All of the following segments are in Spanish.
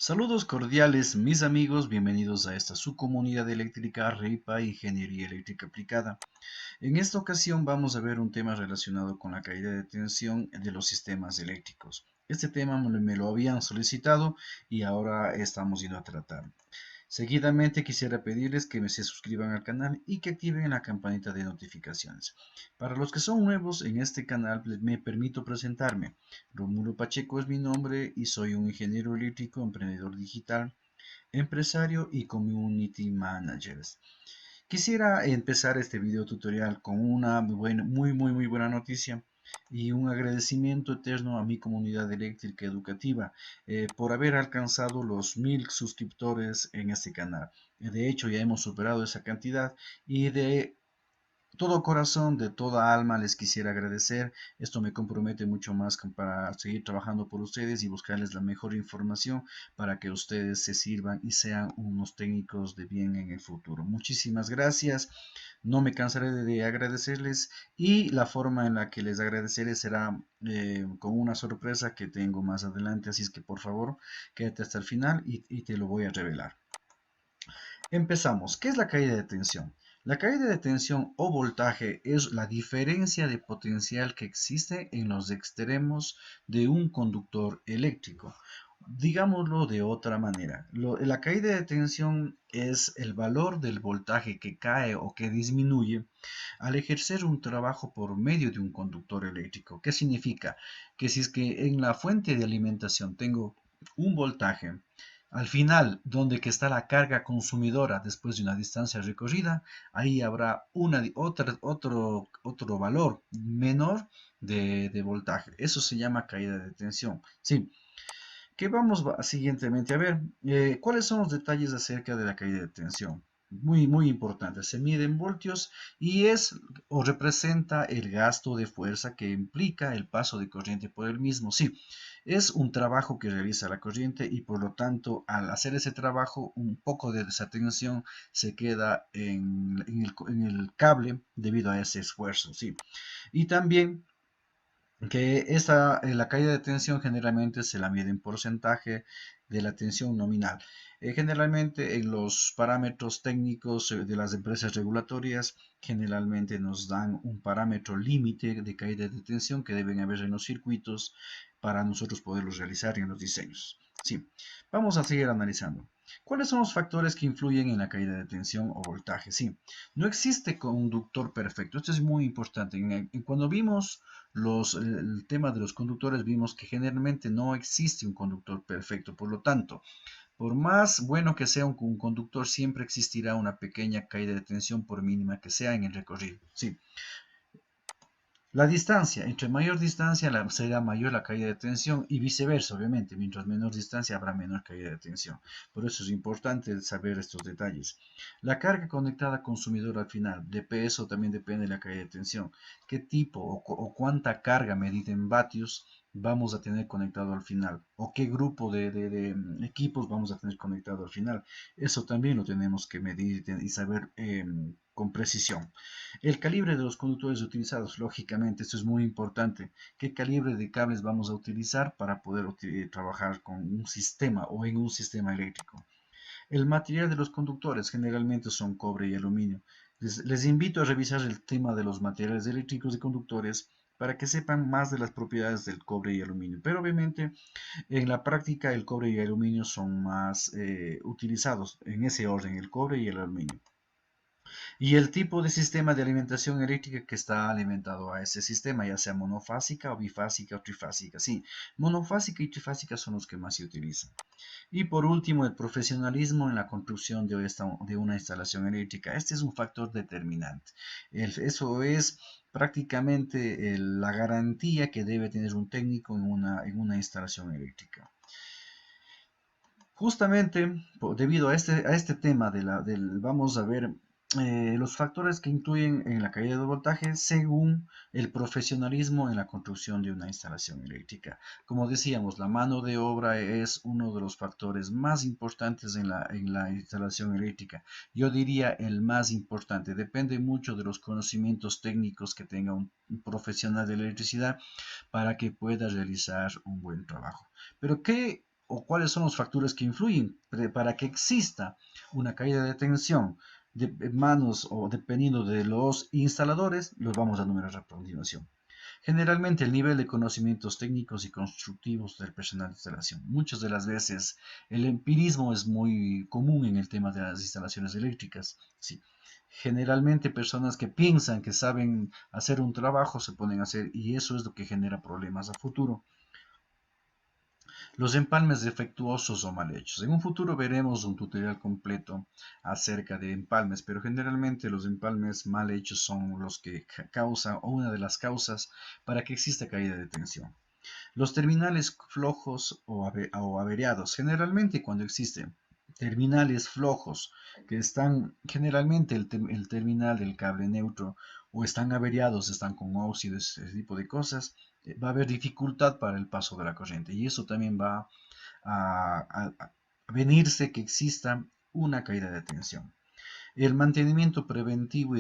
Saludos cordiales, mis amigos, bienvenidos a esta subcomunidad eléctrica RIPA Ingeniería Eléctrica Aplicada. En esta ocasión vamos a ver un tema relacionado con la caída de tensión de los sistemas eléctricos. Este tema me lo habían solicitado y ahora estamos yendo a tratar. Seguidamente quisiera pedirles que se suscriban al canal y que activen la campanita de notificaciones. Para los que son nuevos en este canal, me permito presentarme. Rómulo Pacheco es mi nombre y soy un ingeniero eléctrico, emprendedor digital, empresario y community manager. Quisiera empezar este video tutorial con una muy buena noticia y un agradecimiento eterno a mi comunidad eléctrica educativa por haber alcanzado los 1000 suscriptores en este canal. De hecho, ya hemos superado esa cantidad y de todo corazón, de toda alma les quisiera agradecer. Esto me compromete mucho más para seguir trabajando por ustedes y buscarles la mejor información para que ustedes se sirvan y sean unos técnicos de bien en el futuro. Muchísimas gracias. No me cansaré de agradecerles y la forma en la que les agradeceré será con una sorpresa que tengo más adelante. Así es que por favor, quédate hasta el final y te lo voy a revelar. Empezamos. ¿Qué es la caída de tensión? La caída de tensión o voltaje es la diferencia de potencial que existe en los extremos de un conductor eléctrico. Digámoslo de otra manera, la caída de tensión es el valor del voltaje que cae o que disminuye al ejercer un trabajo por medio de un conductor eléctrico. ¿Qué significa? Que si es que en la fuente de alimentación tengo un voltaje, al final, donde que está la carga consumidora después de una distancia recorrida, ahí habrá otro valor menor de voltaje. Eso se llama caída de tensión. Sí, que vamos siguientemente a ver. ¿Cuáles son los detalles acerca de la caída de tensión? Muy importante. Se mide en voltios y es o representa el gasto de fuerza que implica el paso de corriente por el mismo. Sí, es un trabajo que realiza la corriente y por lo tanto al hacer ese trabajo un poco de esa tensión se queda en el cable debido a ese esfuerzo. Sí, y también que la caída de tensión generalmente se la mide en porcentaje de la tensión nominal. Generalmente en los parámetros técnicos de las empresas regulatorias, generalmente nos dan un parámetro límite de caída de tensión que deben haber en los circuitos para nosotros poderlos realizar en los diseños. Sí, vamos a seguir analizando. ¿Cuáles son los factores que influyen en la caída de tensión o voltaje? Sí, no existe conductor perfecto. Esto es muy importante. Cuando vimos el tema de los conductores, vimos que generalmente no existe un conductor perfecto. Por lo tanto, por más bueno que sea un conductor, siempre existirá una pequeña caída de tensión por mínima que sea en el recorrido. Sí. La distancia, entre mayor distancia será mayor la caída de tensión y viceversa, obviamente, mientras menor distancia habrá menor caída de tensión. Por eso es importante saber estos detalles. La carga conectada al consumidor al final, de peso también depende de la caída de tensión. ¿Qué tipo o cuánta carga medida en vatios vamos a tener conectado al final? ¿O qué grupo de equipos vamos a tener conectado al final? Eso también lo tenemos que medir y saber con precisión. El calibre de los conductores utilizados, lógicamente, esto es muy importante. ¿Qué calibre de cables vamos a utilizar para poder trabajar con un sistema o en un sistema eléctrico? El material de los conductores generalmente son cobre y aluminio. Les invito a revisar el tema de los materiales eléctricos y conductores para que sepan más de las propiedades del cobre y aluminio. Pero obviamente en la práctica el cobre y el aluminio son más utilizados en ese orden, el cobre y el aluminio. Y el tipo de sistema de alimentación eléctrica que está alimentado a ese sistema, ya sea monofásica o bifásica o trifásica. Sí, monofásica y trifásica son los que más se utilizan. Y por último, el profesionalismo en la construcción de una instalación eléctrica. Este es un factor determinante. Eso es prácticamente la garantía que debe tener un técnico en una instalación eléctrica. Justamente debido a este tema vamos a ver los factores que influyen en la caída de voltaje según el profesionalismo en la construcción de una instalación eléctrica. Como decíamos, la mano de obra es uno de los factores más importantes en la instalación eléctrica. Yo diría el más importante. Depende mucho de los conocimientos técnicos que tenga un profesional de electricidad para que pueda realizar un buen trabajo. Pero ¿qué o cuáles son los factores que influyen para que exista una caída de tensión de manos o dependiendo de los instaladores, los vamos a enumerar a continuación. Generalmente el nivel de conocimientos técnicos y constructivos del personal de instalación. Muchas de las veces el empirismo es muy común en el tema de las instalaciones eléctricas. Sí. Generalmente personas que piensan que saben hacer un trabajo se ponen a hacer y eso es lo que genera problemas a futuro. Los empalmes defectuosos o mal hechos. En un futuro veremos un tutorial completo acerca de empalmes, pero generalmente los empalmes mal hechos son los que causan o una de las causas para que exista caída de tensión. Los terminales flojos o averiados. Generalmente cuando existen terminales flojos que están generalmente el terminal del cable neutro o están averiados, están con óxidos, ese tipo de cosas, va a haber dificultad para el paso de la corriente y eso también va a venirse que exista una caída de tensión. El mantenimiento preventivo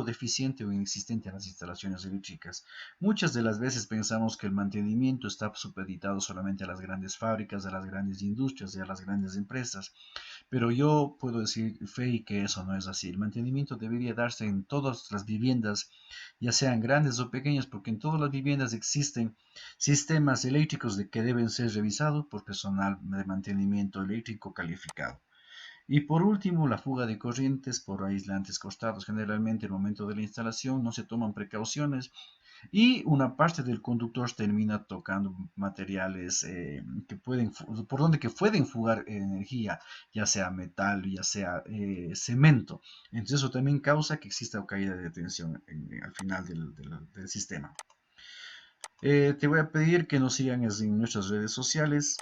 deficiente o inexistente en las instalaciones eléctricas. Muchas de las veces pensamos que el mantenimiento está supeditado solamente a las grandes fábricas, a las grandes industrias y a las grandes empresas, pero yo puedo decir fe y que eso no es así. El mantenimiento debería darse en todas las viviendas, ya sean grandes o pequeñas, porque en todas las viviendas existen sistemas eléctricos que deben ser revisados por personal de mantenimiento eléctrico calificado. Y por último, la fuga de corrientes por aislantes cortados. Generalmente, en el momento de la instalación no se toman precauciones y una parte del conductor termina tocando materiales que por donde que pueden fugar energía, ya sea metal, ya sea cemento. Entonces, eso también causa que exista caída de tensión al final del sistema. Te voy a pedir que nos sigan en nuestras redes sociales.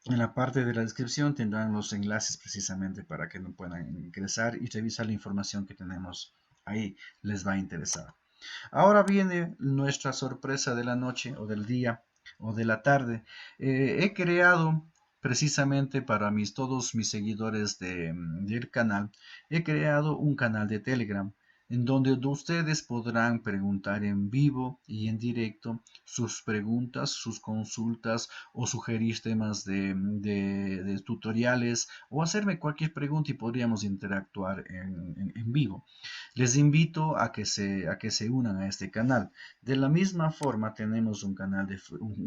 En la parte de la descripción tendrán los enlaces precisamente para que no puedan ingresar y revisar la información que tenemos ahí. Les va a interesar. Ahora viene nuestra sorpresa de la noche o del día o de la tarde. He creado precisamente para todos mis seguidores del canal, he creado un canal de Telegram en donde ustedes podrán preguntar en vivo y en directo sus preguntas, sus consultas o sugerir temas de tutoriales o hacerme cualquier pregunta y podríamos interactuar en vivo. Les invito a que se unan a este canal. De la misma forma, tenemos un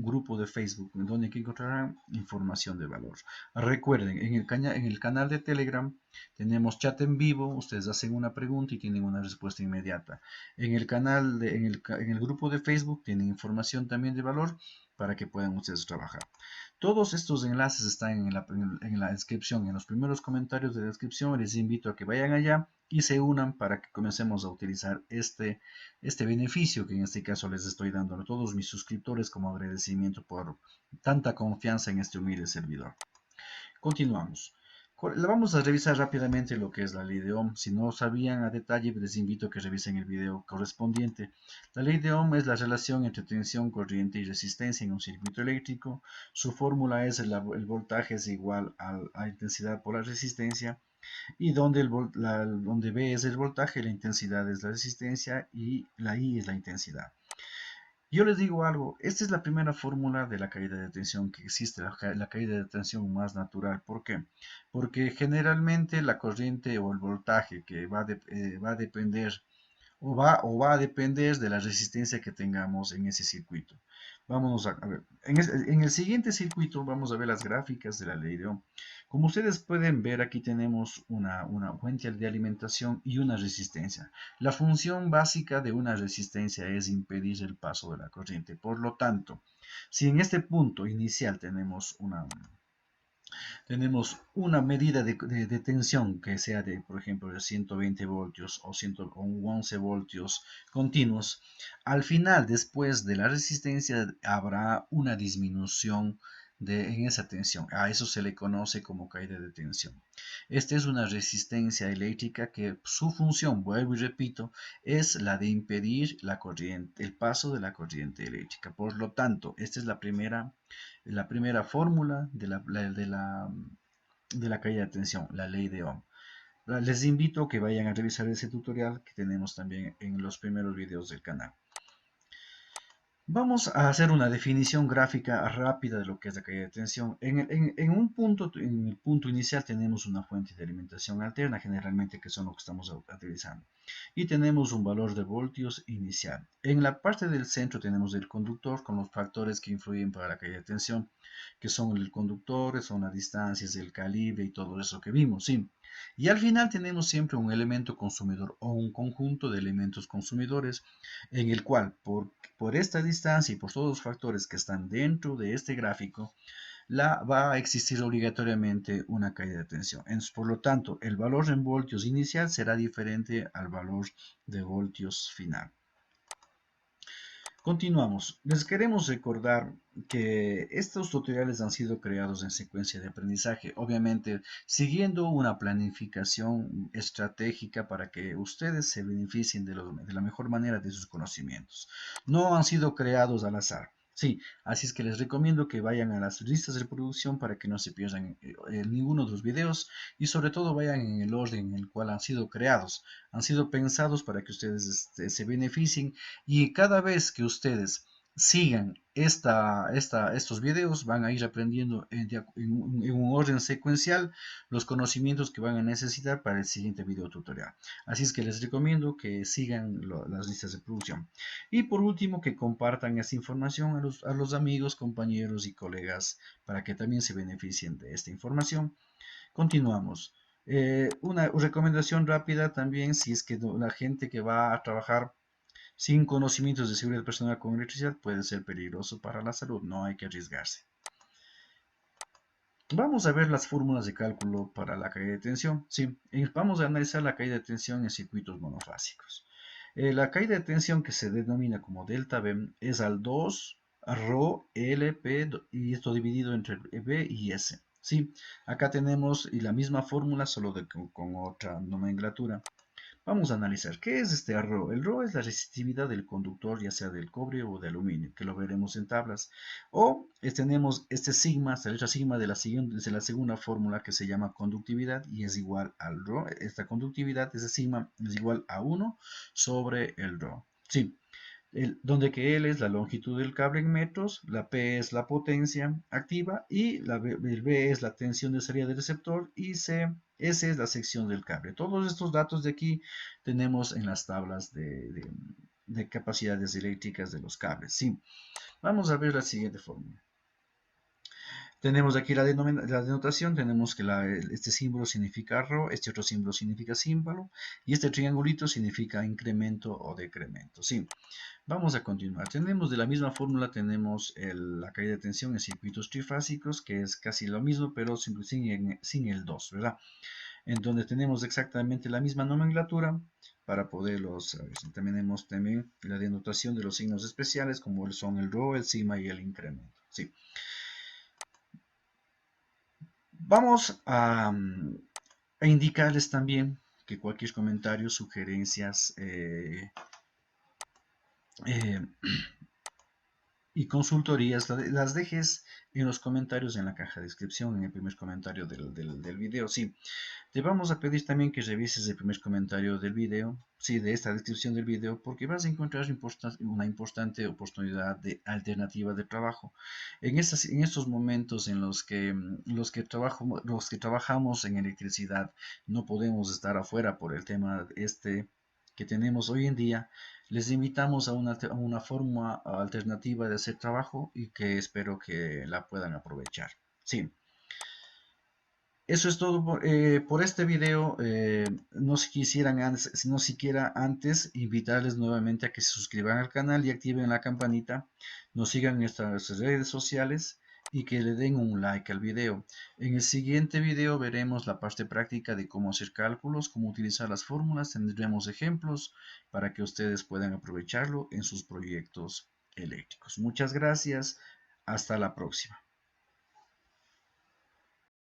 grupo de Facebook donde encontrarán información de valor. Recuerden, en el canal de Telegram tenemos chat en vivo, ustedes hacen una pregunta y tienen una respuesta inmediata. En el grupo de Facebook tienen información también de valor para que puedan ustedes trabajar. Todos estos enlaces están en la descripción, en los primeros comentarios de la descripción. Les invito a que vayan allá y se unan para que comencemos a utilizar este beneficio que en este caso les estoy dando a todos mis suscriptores como agradecimiento por tanta confianza en este humilde servidor. Continuamos. Vamos a revisar rápidamente lo que es la ley de Ohm. Si no sabían a detalle, les invito a que revisen el video correspondiente. La ley de Ohm es la relación entre tensión, corriente y resistencia en un circuito eléctrico. Su fórmula es el voltaje es igual a la intensidad por la resistencia y donde B es el voltaje, la intensidad es la resistencia y la I es la intensidad. Yo les digo algo, esta es la primera fórmula de la caída de tensión que existe, la caída de tensión más natural. ¿Por qué? Porque generalmente la corriente o el voltaje que va a depender o va a depender de la resistencia que tengamos en ese circuito. Vamos a ver, en el siguiente circuito vamos a ver las gráficas de la ley de Ohm. Como ustedes pueden ver, aquí tenemos una fuente de alimentación y una resistencia. La función básica de una resistencia es impedir el paso de la corriente. Por lo tanto, si en este punto inicial tenemos una medida de tensión que sea de, por ejemplo, de 120 voltios o 11 voltios continuos. Al final, después de la resistencia, habrá una disminución en esa tensión. A eso se le conoce como caída de tensión. Esta es una resistencia eléctrica que su función, vuelvo y repito, es la de impedir la corriente, el paso de la corriente eléctrica. Por lo tanto, esta es la primera fórmula de la caída de tensión, la ley de Ohm. Les invito a que vayan a revisar ese tutorial que tenemos también en los primeros videos del canal. Vamos a hacer una definición gráfica rápida de lo que es la caída de tensión. En un punto, en el punto inicial tenemos una fuente de alimentación alterna, generalmente que son lo que estamos utilizando. Y tenemos un valor de voltios inicial. En la parte del centro tenemos el conductor con los factores que influyen para la caída de tensión, que son el conductor, son las distancias, el calibre y todo eso que vimos, ¿sí? Y al final tenemos siempre un elemento consumidor o un conjunto de elementos consumidores en el cual por esta distancia y por todos los factores que están dentro de este gráfico, va a existir obligatoriamente una caída de tensión. Por lo tanto, el valor en voltios inicial será diferente al valor de voltios final. Continuamos. Les queremos recordar que estos tutoriales han sido creados en secuencia de aprendizaje, obviamente siguiendo una planificación estratégica para que ustedes se beneficien de la mejor manera de sus conocimientos. No han sido creados al azar. Sí, así es que les recomiendo que vayan a las listas de reproducción para que no se pierdan ninguno de los videos y sobre todo vayan en el orden en el cual han sido creados. Han sido pensados para que ustedes se beneficien y cada vez que ustedes sigan estos videos, van a ir aprendiendo en un orden secuencial los conocimientos que van a necesitar para el siguiente video tutorial. Así es que les recomiendo que sigan las listas de producción. Y por último, que compartan esta información a los amigos, compañeros y colegas para que también se beneficien de esta información. Continuamos. Una recomendación rápida también, si es que la gente que va a trabajar sin conocimientos de seguridad personal con electricidad puede ser peligroso para la salud, no hay que arriesgarse. Vamos a ver las fórmulas de cálculo para la caída de tensión. Sí, vamos a analizar la caída de tensión en circuitos monofásicos. La caída de tensión que se denomina como delta B es al 2 ρ L P y esto dividido entre B y S. Sí, acá tenemos la misma fórmula solo con otra nomenclatura. Vamos a analizar qué es este Rho. El Rho es la resistividad del conductor, ya sea del cobre o de aluminio, que lo veremos en tablas. O tenemos este sigma, esta letra sigma de la segunda fórmula que se llama conductividad y es igual al Rho. Esta conductividad, ese sigma, es igual a 1 sobre el Rho. Sí, donde que L es la longitud del cable en metros, la P es la potencia activa y el B es la tensión de salida del receptor y S es la sección del cable. Todos estos datos de aquí tenemos en las tablas de capacidades eléctricas de los cables. Sí, vamos a ver la siguiente fórmula. Tenemos aquí la denotación, tenemos que este símbolo significa ρ, este otro símbolo significa símbolo y este triangulito significa incremento o decremento. Sí. Vamos a continuar. Tenemos de la misma fórmula, tenemos la caída de tensión en circuitos trifásicos, que es casi lo mismo, pero sin el 2, ¿verdad? En donde tenemos exactamente la misma nomenclatura para poderlos, a ver, tenemos también la denotación de los signos especiales, como son el ρ, el sigma y el incremento. Sí. Vamos a indicarles también que cualquier comentario, sugerencias, eh, y consultorías las dejes en los comentarios en la caja de descripción, en el primer comentario del video. Sí, te vamos a pedir también que revises el primer comentario del video, sí, de esta descripción del video, porque vas a encontrar una importante oportunidad de alternativa de trabajo. En estos momentos en los que trabajamos en electricidad no podemos estar afuera por el tema que tenemos hoy en día. Les invitamos a una forma alternativa de hacer trabajo y que espero que la puedan aprovechar. Sí. Eso es todo por este video. No quisieran antes, no siquiera antes invitarles nuevamente a que se suscriban al canal y activen la campanita, nos sigan en nuestras redes sociales y que le den un like al video. En el siguiente video veremos la parte práctica de cómo hacer cálculos, cómo utilizar las fórmulas, tendremos ejemplos para que ustedes puedan aprovecharlo en sus proyectos eléctricos. Muchas gracias, hasta la próxima.